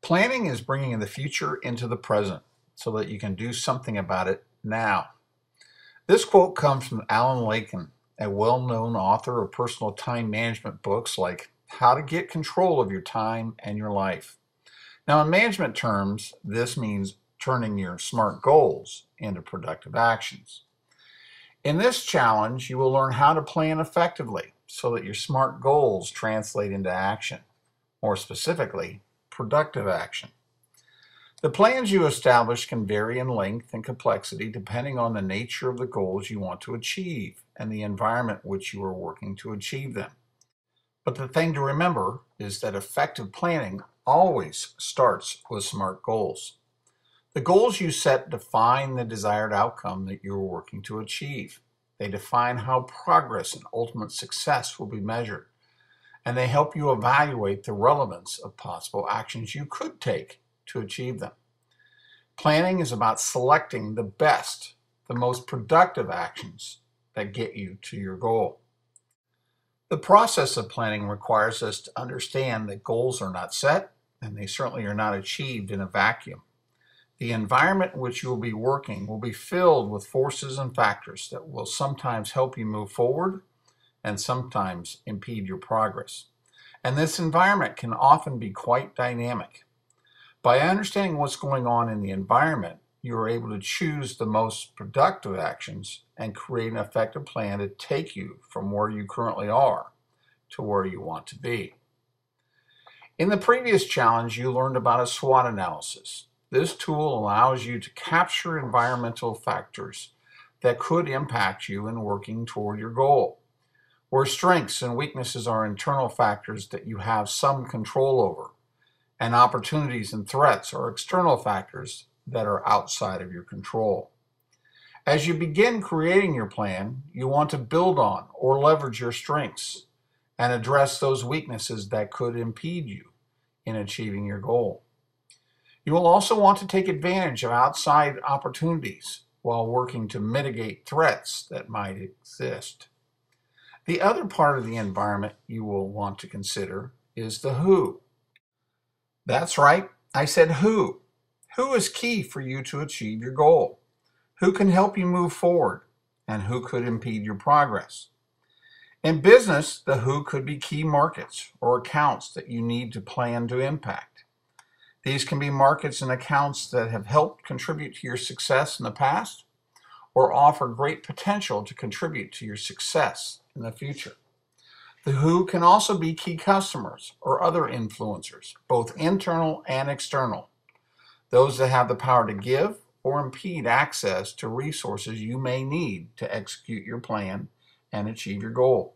Planning is bringing the future into the present so that you can do something about it now. This quote comes from Alan Lakein, a well-known author of personal time management books like How to Get Control of Your Time and Your Life. Now, in management terms, this means turning your SMART goals into productive actions. In this challenge, you will learn how to plan effectively so that your SMART goals translate into action, more specifically, productive action. The plans you establish can vary in length and complexity depending on the nature of the goals you want to achieve and the environment in which you are working to achieve them. But the thing to remember is that effective planning always starts with SMART goals. The goals you set define the desired outcome that you are working to achieve. They define how progress and ultimate success will be measured, and they help you evaluate the relevance of possible actions you could take to achieve them. Planning is about selecting the best, the most productive actions that get you to your goal. The process of planning requires us to understand that goals are not set, and they certainly are not achieved in a vacuum. The environment in which you will be working will be filled with forces and factors that will sometimes help you move forward and sometimes impede your progress. And this environment can often be quite dynamic. By understanding what's going on in the environment, you are able to choose the most productive actions and create an effective plan to take you from where you currently are to where you want to be. In the previous challenge, you learned about a SWOT analysis. This tool allows you to capture environmental factors that could impact you in working toward your goal, where strengths and weaknesses are internal factors that you have some control over, and opportunities and threats are external factors that are outside of your control. As you begin creating your plan, you want to build on or leverage your strengths and address those weaknesses that could impede you in achieving your goal. You will also want to take advantage of outside opportunities while working to mitigate threats that might exist. The other part of the environment you will want to consider is the who. That's right, I said who. Who is key for you to achieve your goal? Who can help you move forward? And who could impede your progress? In business, the who could be key markets or accounts that you need to plan to impact. These can be markets and accounts that have helped contribute to your success in the past or offer great potential to contribute to your success in the future. The who can also be key customers or other influencers, both internal and external, those that have the power to give or impede access to resources you may need to execute your plan and achieve your goal.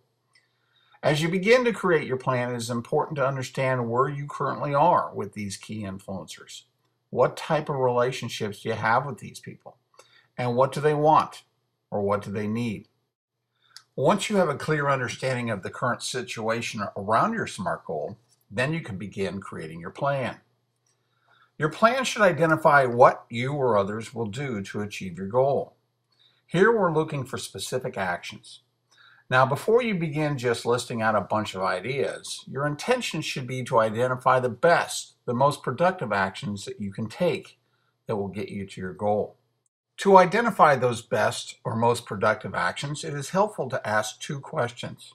As you begin to create your plan, it is important to understand where you currently are with these key influencers. What type of relationships do you have with these people? And what do they want or what do they need? Once you have a clear understanding of the current situation around your SMART goal, then you can begin creating your plan. Your plan should identify what you or others will do to achieve your goal. Here we're looking for specific actions. Now, before you begin just listing out a bunch of ideas, your intention should be to identify the best, the most productive actions that you can take that will get you to your goal. To identify those best or most productive actions, it is helpful to ask two questions.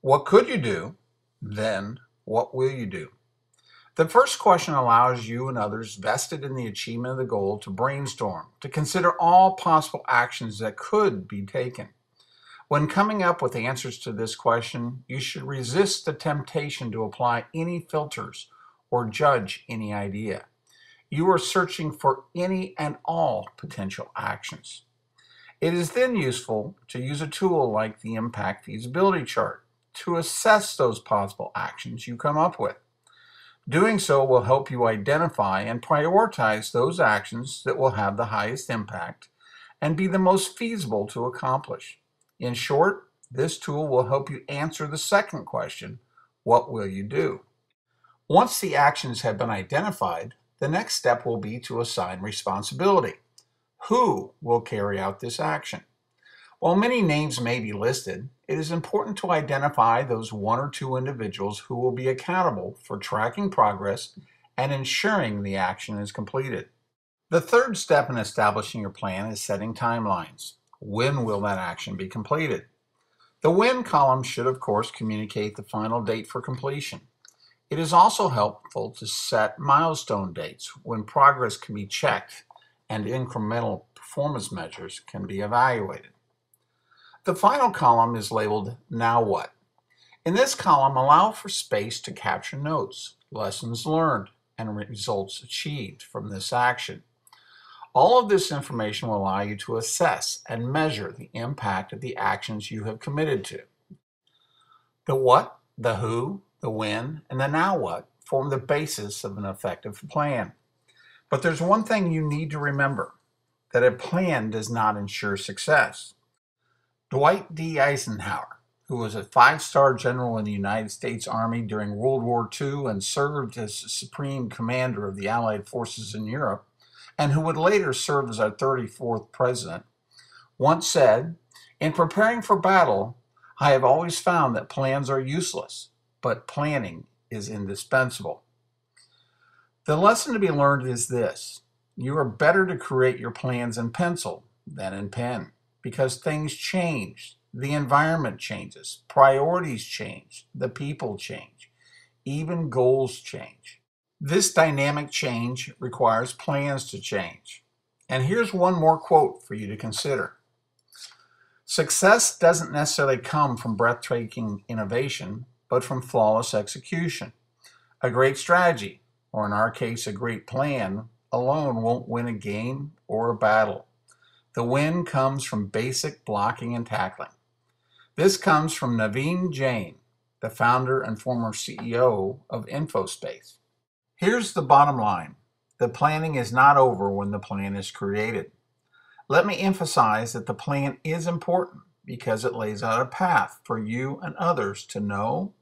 What could you do? Then, what will you do? The first question allows you and others vested in the achievement of the goal to brainstorm, to consider all possible actions that could be taken. When coming up with answers to this question, you should resist the temptation to apply any filters or judge any idea. You are searching for any and all potential actions. It is then useful to use a tool like the Impact Feasibility Chart to assess those possible actions you come up with. Doing so will help you identify and prioritize those actions that will have the highest impact and be the most feasible to accomplish. In short, this tool will help you answer the second question, what will you do? Once the actions have been identified, the next step will be to assign responsibility. Who will carry out this action? While many names may be listed, it is important to identify those one or two individuals who will be accountable for tracking progress and ensuring the action is completed. The third step in establishing your plan is setting timelines. When will that action be completed? The when column should, of course, communicate the final date for completion. It is also helpful to set milestone dates when progress can be checked and incremental performance measures can be evaluated. The final column is labeled Now What? In this column, allow for space to capture notes, lessons learned, and results achieved from this action. All of this information will allow you to assess and measure the impact of the actions you have committed to. The what, the who, the when, and the now what form the basis of an effective plan. But there's one thing you need to remember, that a plan does not ensure success. Dwight D. Eisenhower, who was a 5-star general in the United States Army during World War II and served as the supreme commander of the Allied forces in Europe, and who would later serve as our 34th president, once said, "In preparing for battle, I have always found that plans are useless, but planning is indispensable." The lesson to be learned is this: you are better to create your plans in pencil than in pen, because things change, the environment changes, priorities change, the people change, even goals change. This dynamic change requires plans to change. And here's one more quote for you to consider. Success doesn't necessarily come from breathtaking innovation, but from flawless execution. A great strategy, or in our case, a great plan, alone won't win a game or a battle. The win comes from basic blocking and tackling. This comes from Naveen Jain, the founder and former CEO of InfoSpace. Here's the bottom line: the planning is not over when the plan is created. Let me emphasize that the plan is important because it lays out a path for you and others to know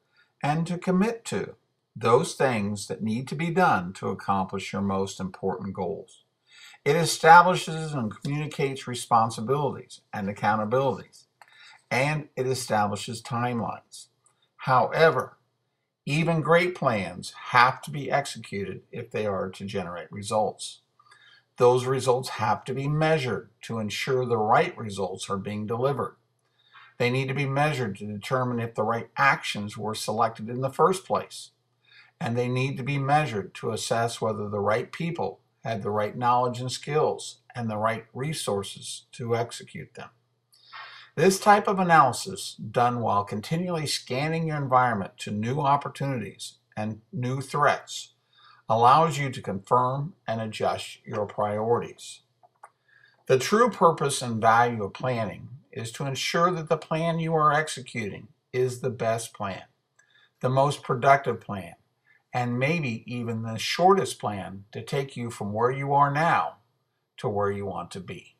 and to commit to those things that need to be done to accomplish your most important goals. It establishes and communicates responsibilities and accountabilities, and it establishes timelines. However, even great plans have to be executed if they are to generate results. Those results have to be measured to ensure the right results are being delivered. They need to be measured to determine if the right actions were selected in the first place. And they need to be measured to assess whether the right people had the right knowledge and skills and the right resources to execute them. This type of analysis, done while continually scanning your environment to new opportunities and new threats, allows you to confirm and adjust your priorities. The true purpose and value of planning is to ensure that the plan you are executing is the best plan, the most productive plan, and maybe even the shortest plan to take you from where you are now to where you want to be.